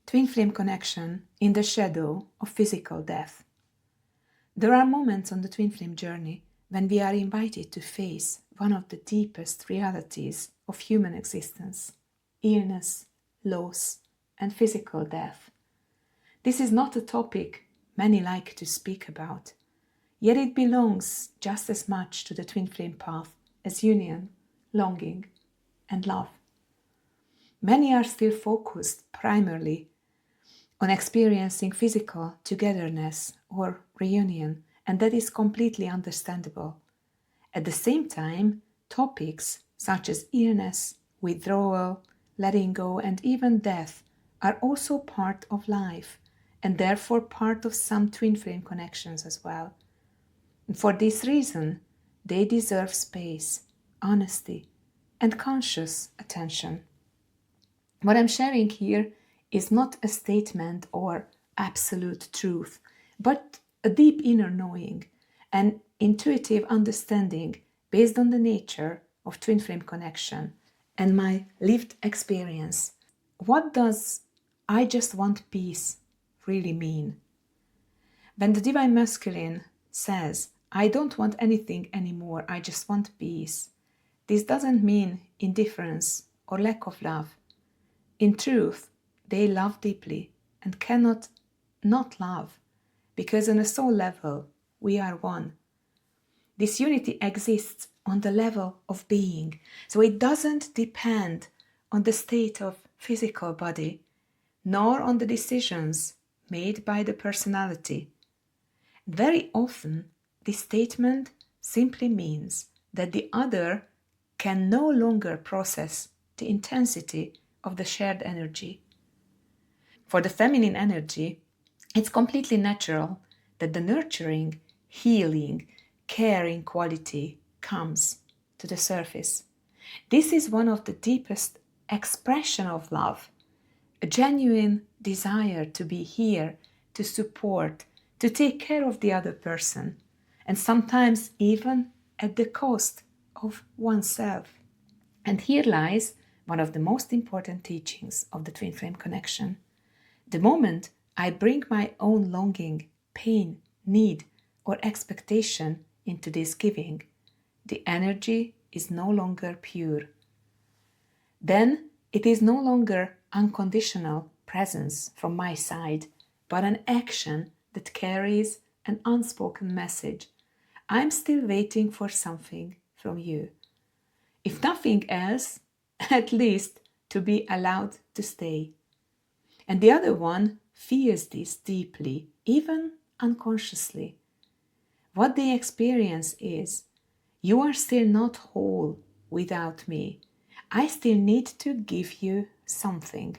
twin flame connection in the shadow of physical death. There are moments on the twin flame journey when we are invited to face one of the deepest realities of human existence: illness, loss, and physical death. This is not a topic many like to speak about, yet it belongs just as much to the twin flame path as union, longing, and love. Many are still focused primarily on experiencing physical togetherness or reunion, and that is completely understandable. At the same time, topics such as illness, withdrawal, letting go, and even death are also part of life, and therefore part of some twin flame connections as well. And for this reason, they deserve space, honesty, and conscious attention. What I'm sharing here is not a statement or absolute truth, but a deep inner knowing, an intuitive understanding based on the nature of twin flame connection and my lived experience. What does "I just want peace" really mean? When the Divine Masculine says, "I don't want anything anymore, I just want peace," this doesn't mean indifference or lack of love. In truth, they love deeply and cannot not love, because on a soul level, we are one. This unity exists on the level of being, so it doesn't depend on the state of physical body, nor on the decisions made by the personality. Very often, this statement simply means that the other can no longer process the intensity of the shared energy. For the feminine energy, it's completely natural that the nurturing, healing, caring quality comes to the surface. This is one of the deepest expressions of love, a genuine desire to be here, to support, to take care of the other person, and sometimes even at the cost of oneself. And here lies one of the most important teachings of the twin flame connection. The moment I bring my own longing, pain, need, or expectation into this giving, the energy is no longer pure. Then it is no longer unconditional presence from my side, but an action that carries an unspoken message. I'm still waiting for something from you. If nothing else, at least to be allowed to stay. And the other one feels this deeply, even unconsciously. What they experience is, you are still not whole without me. I still need to give you something.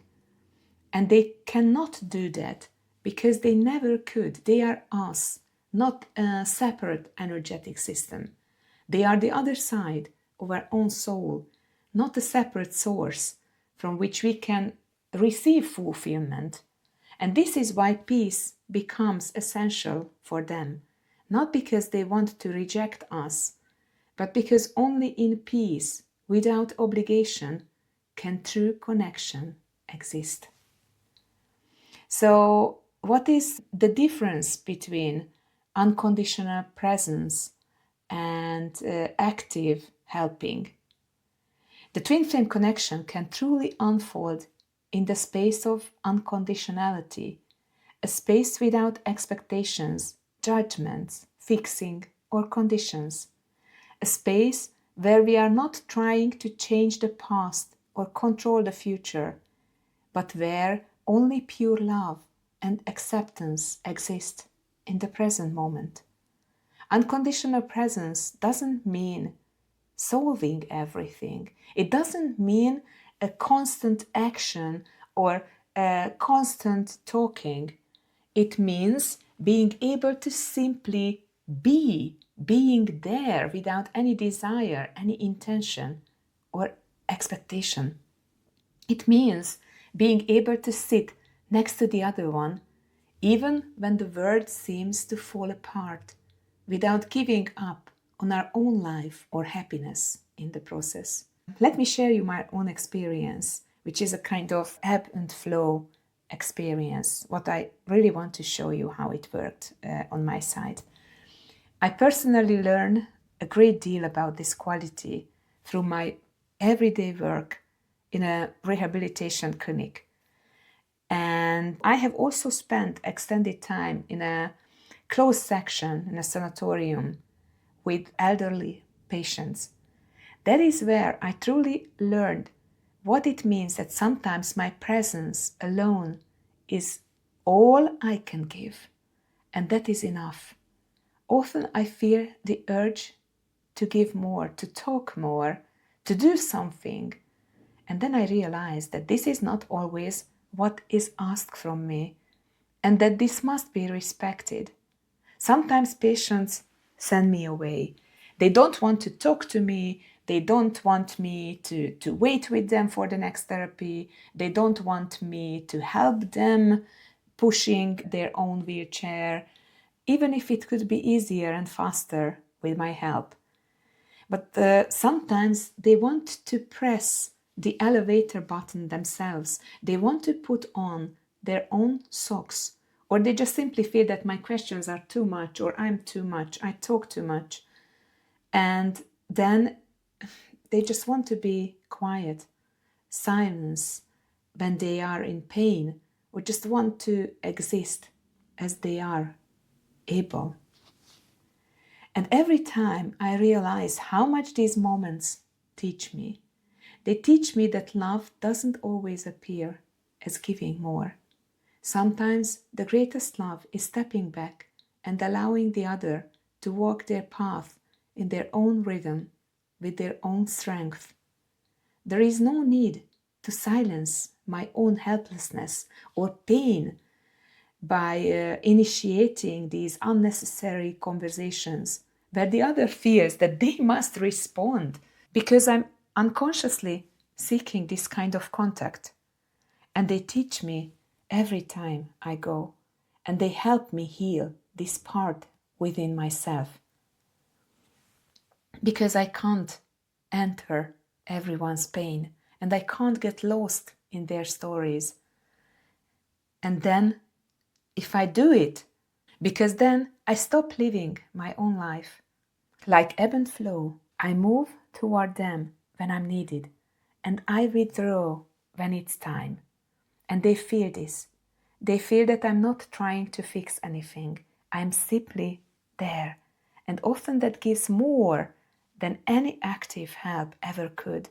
And they cannot do that because they never could. They are us, not a separate energetic system. They are the other side of our own soul, not a separate source from which we can receive fulfillment. And this is why peace becomes essential for them, not because they want to reject us, but because only in peace, without obligation, can true connection exist. So, what is the difference between unconditional presence and active helping? The twin flame connection can truly unfold in the space of unconditionality, a space without expectations, judgments, fixing, or conditions, a space where we are not trying to change the past or control the future, but where only pure love and acceptance exist in the present moment. Unconditional presence doesn't mean solving everything. It doesn't mean a constant action or a constant talking. It means being able to simply be, being there without any desire, any intention or expectation. It means being able to sit next to the other one, even when the world seems to fall apart, without giving up on our own life or happiness in the process. Let me share you my own experience, which is a kind of ebb and flow experience, what I really want to show you how it worked on my side. I personally learn a great deal about this quality through my everyday work in a rehabilitation clinic. And I have also spent extended time in a closed section in a sanatorium with elderly patients. That is where I truly learned what it means that sometimes my presence alone is all I can give, and that is enough. Often I feel the urge to give more, to talk more, to do something. And then I realize that this is not always what is asked from me, and that this must be respected. Sometimes patients send me away. They don't want to talk to me. They don't want me to wait with them for the next therapy. They don't want me to help them pushing their own wheelchair, even if it could be easier and faster with my help. But sometimes they want to press the elevator button themselves. They want to put on their own socks, or they just simply feel that my questions are too much, or I'm too much, I talk too much. And then they just want to be quiet, silence when they are in pain, or just want to exist as they are able. And every time I realize how much these moments teach me. They teach me that love doesn't always appear as giving more. Sometimes the greatest love is stepping back and allowing the other to walk their path in their own rhythm, with their own strength. There is no need to silence my own helplessness or pain by initiating these unnecessary conversations where the other fears that they must respond, because I'm unconsciously seeking this kind of contact. And they teach me every time I go, and they help me heal this part within myself. Because I can't enter everyone's pain, and I can't get lost in their stories. And then, if I do it, because then I stop living my own life. Like ebb and flow, I move toward them when I'm needed, and I withdraw when it's time. And they feel this. They feel that I'm not trying to fix anything. I'm simply there. And often that gives more than any active help ever could.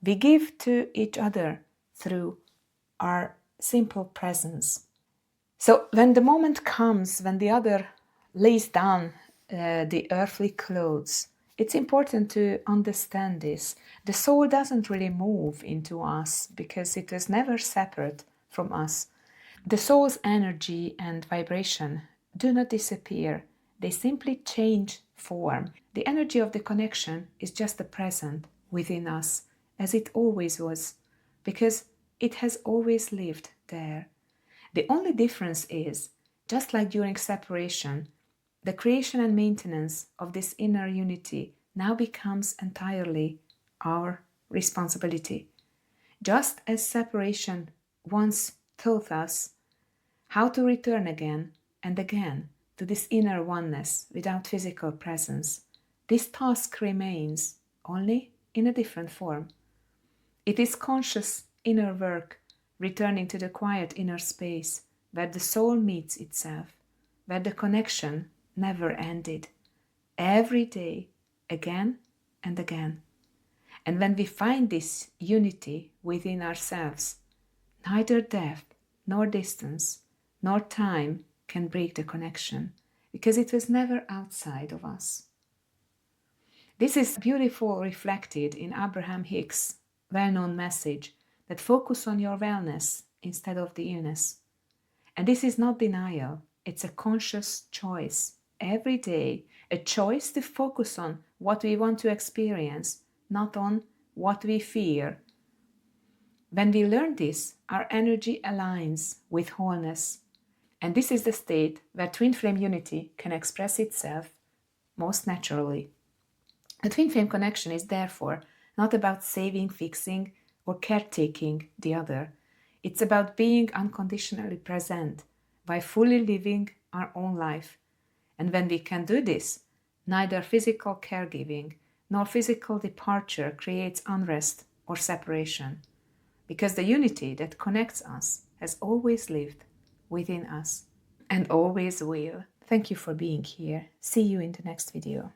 We give to each other through our simple presence. So when the moment comes when the other lays down the earthly clothes, it's important to understand this. The soul doesn't really move into us because it is never separate from us. The soul's energy and vibration do not disappear. They simply change form. The energy of the connection is just the present within us, as it always was, because it has always lived there. The only difference is, just like during separation, the creation and maintenance of this inner unity now becomes entirely our responsibility. Just as separation once taught us how to return again and again to this inner oneness without physical presence, this task remains, only in a different form. It is conscious inner work, returning to the quiet inner space where the soul meets itself, where the connection never ended, every day, again and again. And when we find this unity within ourselves, neither depth nor distance nor time can break the connection, because it was never outside of us. This is beautifully reflected in Abraham Hicks' well-known message that focus on your wellness instead of the illness. And this is not denial, it's a conscious choice every day, a choice to focus on what we want to experience, not on what we fear. When we learn this, our energy aligns with wholeness. And this is the state where twin flame unity can express itself most naturally. A twin flame connection is therefore not about saving, fixing, or caretaking the other. It's about being unconditionally present by fully living our own life. And when we can do this, neither physical caregiving nor physical departure creates unrest or separation, because the unity that connects us has always lived within us and always will. Thank you for being here. See you in the next video.